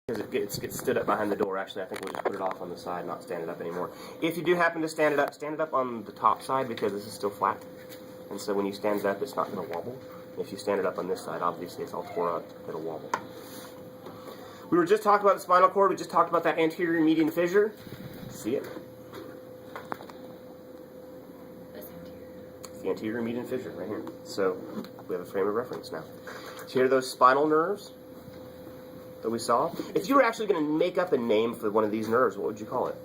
Because it gets stood up behind the door. Actually, I think we'll just put it off on the side, not stand it up anymore. If you do happen to stand it up on the top side because this is still flat. And so when you stand it up, it's not going to wobble. If you stand it up on this side, obviously it's all tore up, it'll wobble. We were just talking about the spinal cord. We just talked about that anterior median fissure. See it? It's the anterior median fissure right here. So we have a frame of reference now. So here are those spinal nerves that we saw. If you were actually going to make up a name for one of these nerves, what would you call it?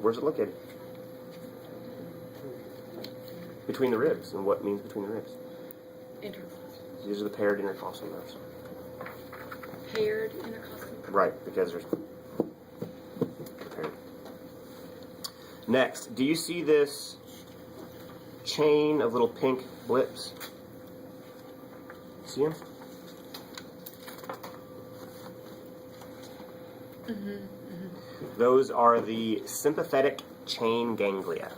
Where's it located? Between the ribs. And what means between the ribs? Intercostal. These are the paired intercostal nerves. Paired intercostal? Right, because there's paired. Next, do you see this chain of little pink blips? See them? Those are the sympathetic chain ganglia.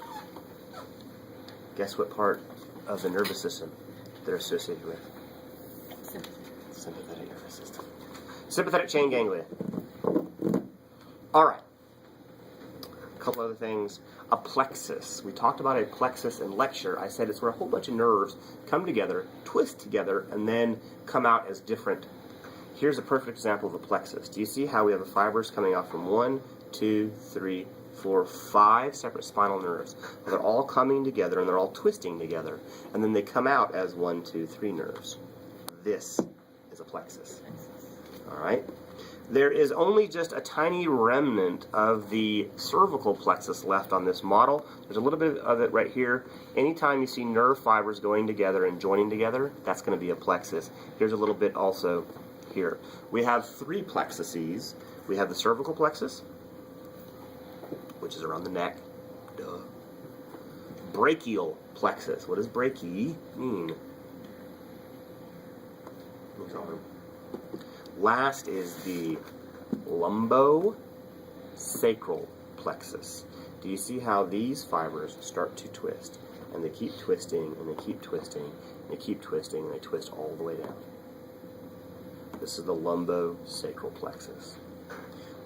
Guess what part of the nervous system they're associated with? Sympathetic nervous system. Sympathetic chain ganglia. All right. A couple other things. A plexus. We talked about a plexus in lecture. I said it's where a whole bunch of nerves come together, twist together, and then come out as different. Here's a perfect example of a plexus. Do you see how we have the fibers coming out from 1, 2, 3, 4, 5 separate spinal nerves? They're all coming together and they're all twisting together. And then they come out as 1, 2, 3 nerves. This is a plexus. All right? There is only just a tiny remnant of the cervical plexus left on this model. There's a little bit of it right here. Anytime you see nerve fibers going together and joining together, that's going to be a plexus. Here's a little bit also here. We have 3 plexuses. We have the cervical plexus, which is around the neck. Duh. Brachial plexus. What does brachii mean? Last is the lumbosacral plexus. Do you see how these fibers start to twist? And they keep twisting, and they keep twisting, and they keep twisting, and they twist all the way down. This is the lumbosacral plexus.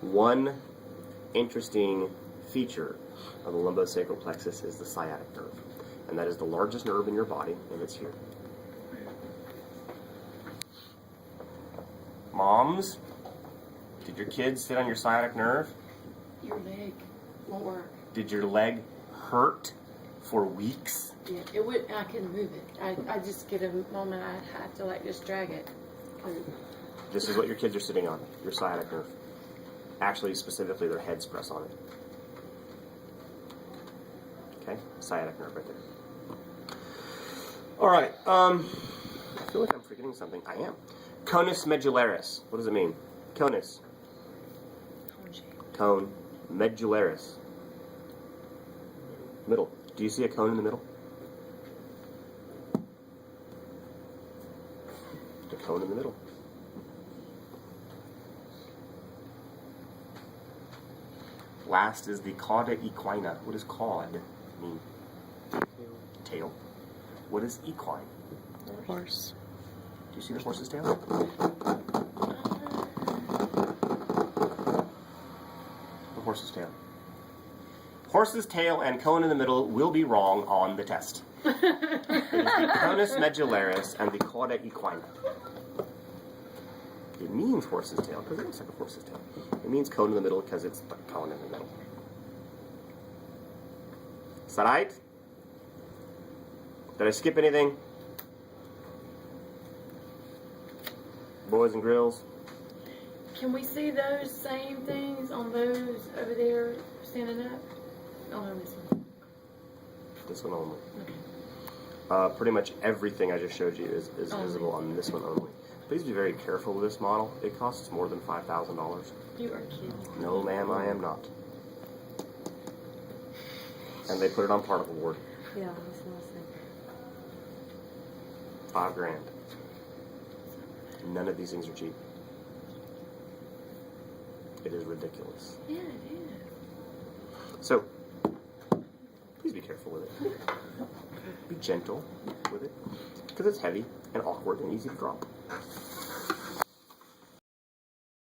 One interesting feature of the lumbosacral plexus is the sciatic nerve. And that is the largest nerve in your body, and it's here. Moms, did your kids sit on your sciatic nerve? Your leg won't work. Did your leg hurt for weeks? Yeah, it would. I couldn't move it. I just get a moment I have to just drag it. This is what your kids are sitting on, your sciatic nerve. Actually, specifically, their heads press on it. Okay, sciatic nerve right there. All right. I feel like I'm forgetting something. I am. Conus medullaris. What does it mean? Conus. Cone. Medullaris. Middle. Do you see a cone in the middle? A cone in the middle. Last is the cauda equina. What does caud mean? Tail. What is equine? Horse. Do you see the horse's tail? The horse's tail. Horse's tail and cone in the middle will be wrong on the test. It is the conus medullaris and the cauda equina. It means horse's tail because it looks like a horse's tail. It means cone in the middle because it's the cone in the middle. Is that right? Did I skip anything? Boys and grills. Can we see those same things on those over there standing up? Oh, no, this one. This one only. Okay. Pretty much everything I just showed you is visible on this one only. Please be very careful with this model. It costs more than $5,000. You are kidding. No, ma'am, I am not. And they put it on particle board. Yeah, that's what I was thinking. $5,000. None of these things are cheap. It is ridiculous. Yeah, it is. So, Please be careful with it. Be gentle with it, because it's heavy and awkward and easy to drop.